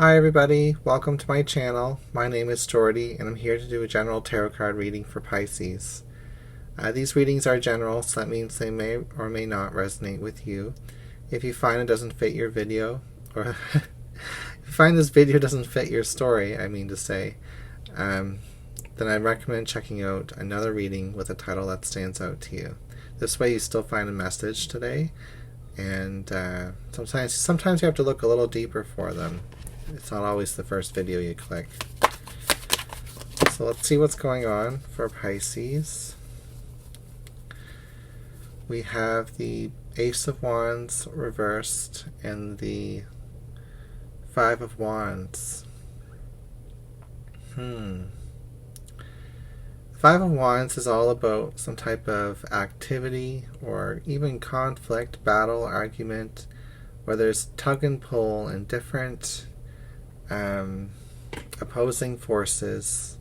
Hi everybody, welcome to my channel. My name is Jordy and I'm here to do a general tarot card reading for Pisces. These readings are general, so that means they may or may not resonate with you. If you find it doesn't fit your video, or if you find this video doesn't fit your story, I mean to say, then I recommend checking out another reading with a title that stands out to you. This way you still find a message today, and sometimes you have to look a little deeper for them. It's not always the first video you click. So let's see what's going on for Pisces. We have the Ace of Wands reversed and the Five of Wands. The Five of Wands is all about some type of activity or even conflict, battle, argument, where there's tug and pull and different opposing forces,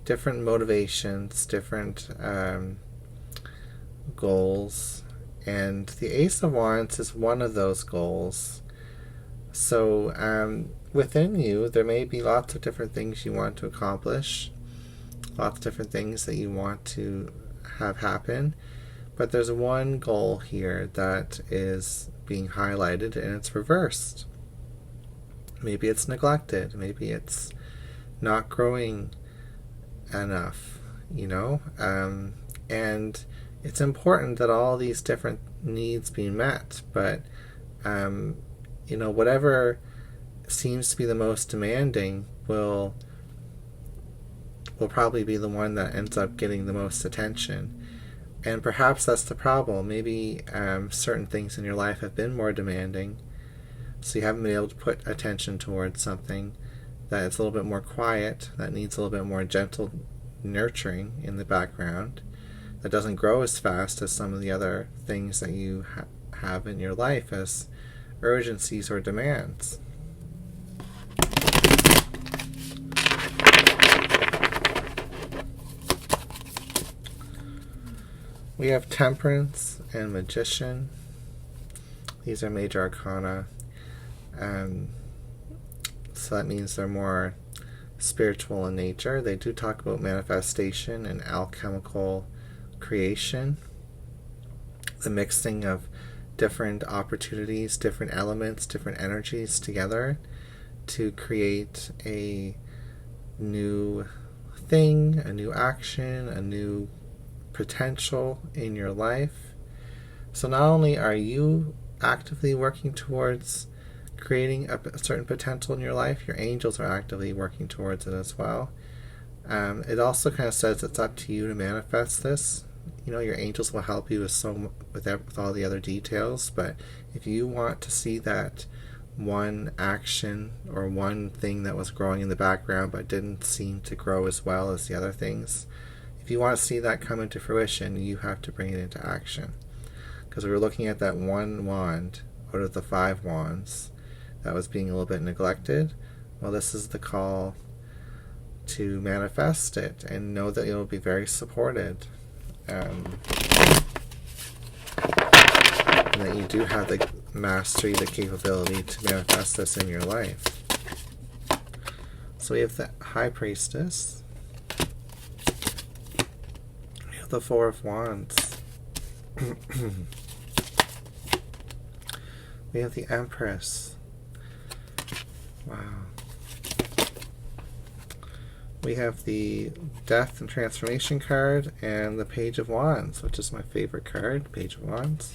different motivations, different goals, and the Ace of Wands is one of those goals. So within you there may be lots of different things you want to accomplish, lots of different things that you want to have happen, but there's one goal here that is being highlighted and it's reversed. Maybe it's neglected. Maybe it's not growing enough, and it's important that all these different needs be met, but whatever seems to be the most demanding will probably be the one that ends up getting the most attention. And perhaps that's the problem. Maybe certain things in your life have been more demanding, so you haven't been able to put attention towards something that is a little bit more quiet, that needs a little bit more gentle nurturing in the background, that doesn't grow as fast as some of the other things that you have in your life as urgencies or demands. We have Temperance and Magician. These are major arcana. So that means they're more spiritual in nature. They do talk about manifestation and alchemical creation, the mixing of different opportunities, different elements, different energies together to create a new thing, a new action, a new potential in your life. So not only are you actively working towards creating a certain potential in your life, your angels are actively working towards it as well. It also kind of says it's up to you to manifest this. Your angels will help you with all the other details, but if you want to see that one action or one thing that was growing in the background but didn't seem to grow as well as the other things, if you want to see that come into fruition, you have to bring it into action. Because we were looking at that one wand out of the 5 wands that was being a little bit neglected. Well, this is the call to manifest it and know that you'll be very supported, and that you do have the mastery, the capability to manifest this in your life. So we have the High Priestess. We have the 4 of Wands. We have the Empress. Wow. We have the Death and Transformation card and the Page of Wands, which is my favorite card, Page of Wands.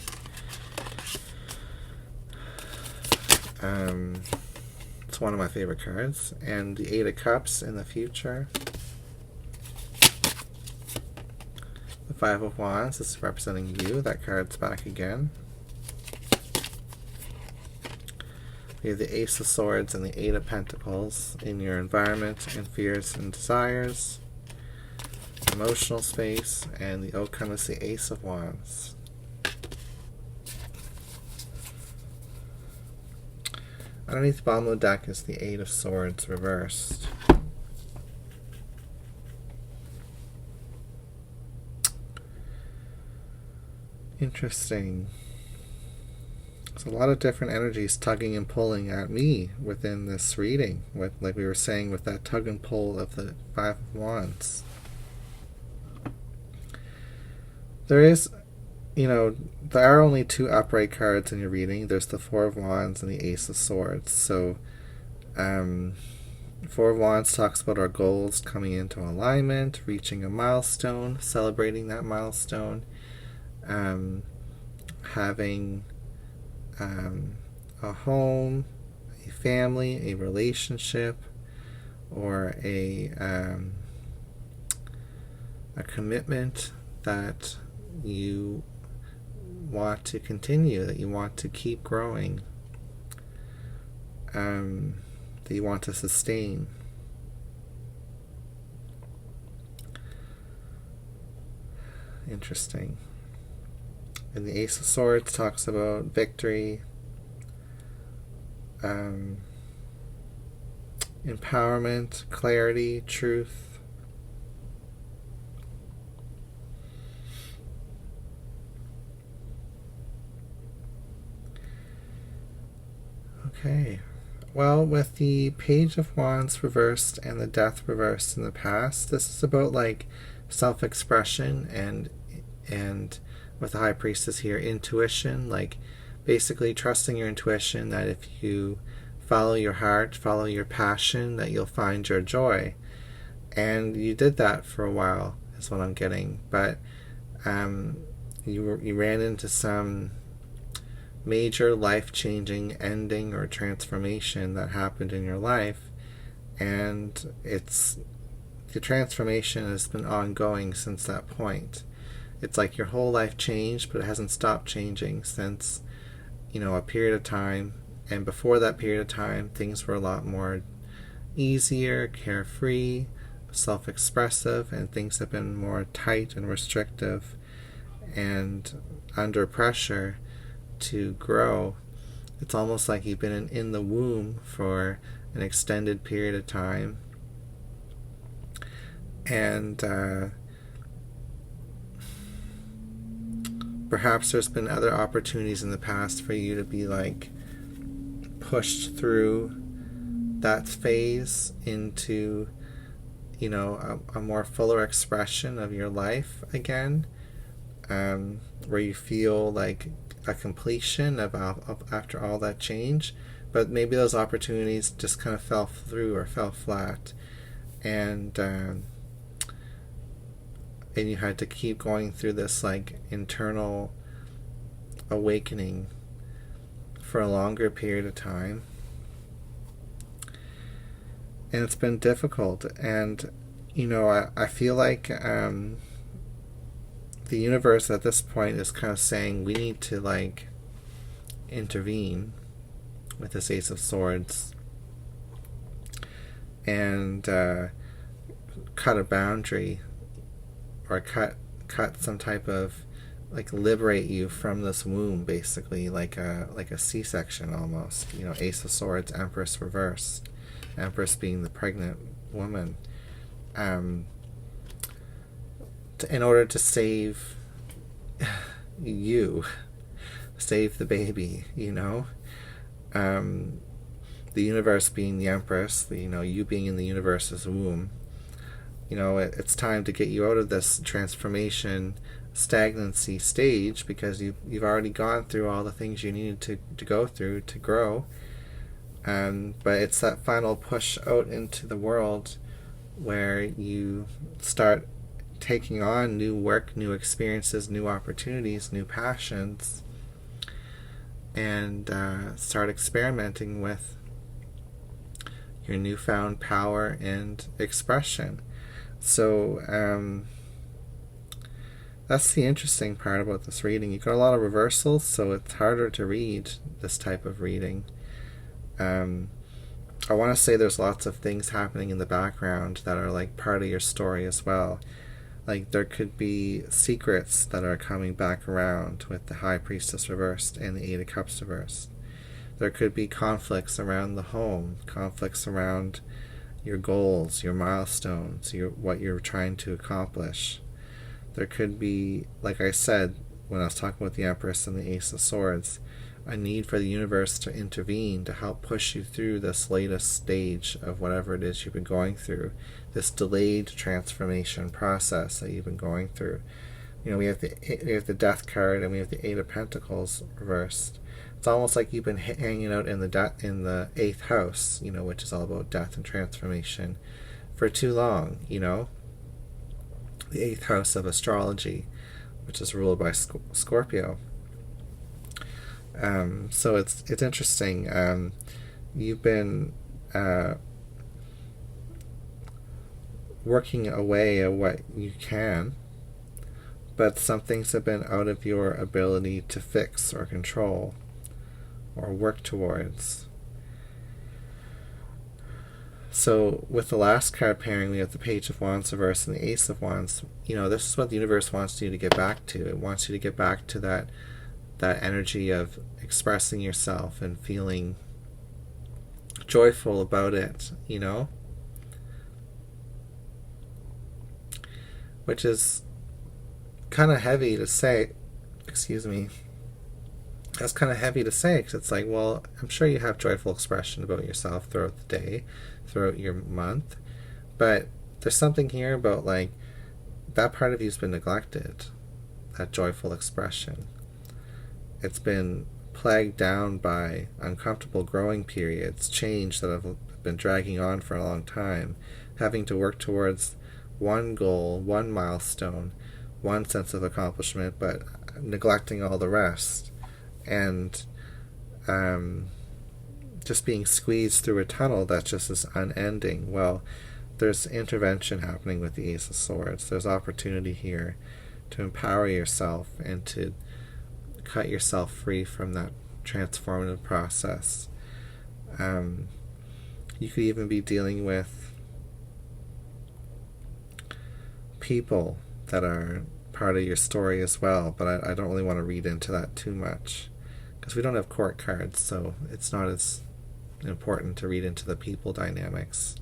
It's one of my favorite cards. And the 8 of Cups in the future. The 5 of Wands is representing you. That card's back again. We have the Ace of Swords and the 8 of Pentacles in your environment and fears and desires, emotional space, and the outcome is the Ace of Wands. Underneath the bottom of the deck is the 8 of Swords reversed. Interesting. There's a lot of different energies tugging and pulling at me within this reading, with, like we were saying, with that tug and pull of the Five of Wands. There is, there are only two upright cards in your reading. There's the Four of Wands and the Ace of Swords. So, Four of Wands talks about our goals coming into alignment, reaching a milestone, celebrating that milestone, having a home, a family, a relationship, or a commitment that you want to continue, that you want to keep growing, that you want to sustain. Interesting. And the Ace of Swords talks about victory, empowerment, clarity, truth. Okay. Well, with the Page of Wands reversed and the Death reversed in the past, this is about like self-expression and with the High Priestess here, intuition, like basically trusting your intuition that if you follow your heart, follow your passion, that you'll find your joy. And you did that for a while, is what I'm getting. But you ran into some major life-changing ending or transformation that happened in your life, and the transformation has been ongoing since that point. It's like your whole life changed, but it hasn't stopped changing since, a period of time. And before that period of time, things were a lot more easier, carefree, self-expressive, and things have been more tight and restrictive and under pressure to grow. It's almost like you've been in the womb for an extended period of time, and perhaps there's been other opportunities in the past for you to be like pushed through that phase into a more fuller expression of your life again, where you feel like a completion of after all that change. But maybe those opportunities just kind of fell through or fell flat, and you had to keep going through this like internal awakening for a longer period of time. And it's been difficult, and I feel like the universe at this point is kind of saying we need to like intervene with this Ace of Swords and cut a boundary, or cut some type of like liberate you from this womb, basically like a C-section almost. Ace of Swords, Empress reversed, Empress being the pregnant woman, in order to save you, save the baby. The universe being the Empress, you being in the universe's womb. It's time to get you out of this transformation stagnancy stage, because you've already gone through all the things you needed to go through to grow. But it's that final push out into the world where you start taking on new work, new experiences, new opportunities, new passions, and start experimenting with your newfound power and expression. So that's the interesting part about this reading. You got a lot of reversals, so it's harder to read this type of reading. I want to say there's lots of things happening in the background that are like part of your story as well. Like there could be secrets that are coming back around with the High Priestess reversed and the Eight of Cups reversed. There could be conflicts around the home, conflicts around your goals, your milestones, what you're trying to accomplish. There could be, like I said when I was talking about the Empress and the Ace of Swords, a need for the universe to intervene to help push you through this latest stage of whatever it is you've been going through, this delayed transformation process that you've been going through. We have the Death card, and we have the Eight of Pentacles reversed. It's almost like you've been hanging out in the eighth house, which is all about death and transformation, for too long. The eighth house of astrology, which is ruled by Scorpio. So it's interesting. You've been working away at what you can, but some things have been out of your ability to fix or control or work towards. So with the last card pairing, we have the Page of Wands reversed and the Ace of Wands. This is what the universe wants you to get back to. It wants you to get back to that energy of expressing yourself and feeling joyful about it, which is kind of heavy to say. Excuse me. That's kind of heavy to say, because it's like, well, I'm sure you have joyful expression about yourself throughout the day, throughout your month, but there's something here about, like, that part of you's been neglected, that joyful expression. It's been plagued down by uncomfortable growing periods, change that have been dragging on for a long time, having to work towards one goal, one milestone, one sense of accomplishment, but neglecting all the rest. And just being squeezed through a tunnel that just is unending. Well, there's intervention happening with the Ace of Swords. There's opportunity here to empower yourself and to cut yourself free from that transformative process. You could even be dealing with people that are part of your story as well, but I don't really want to read into that too much, because we don't have court cards, so it's not as important to read into the people dynamics.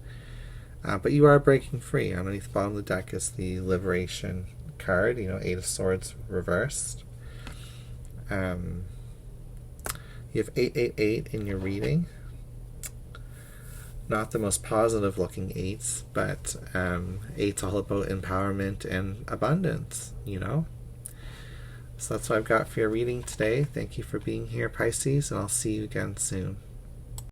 But you are breaking free. Underneath the bottom of the deck is the Liberation card, Eight of Swords reversed. You have 888 in your reading. Not the most positive looking eights, but eight's all about empowerment and abundance, So that's what I've got for your reading today. Thank you for being here, Pisces, and I'll see you again soon.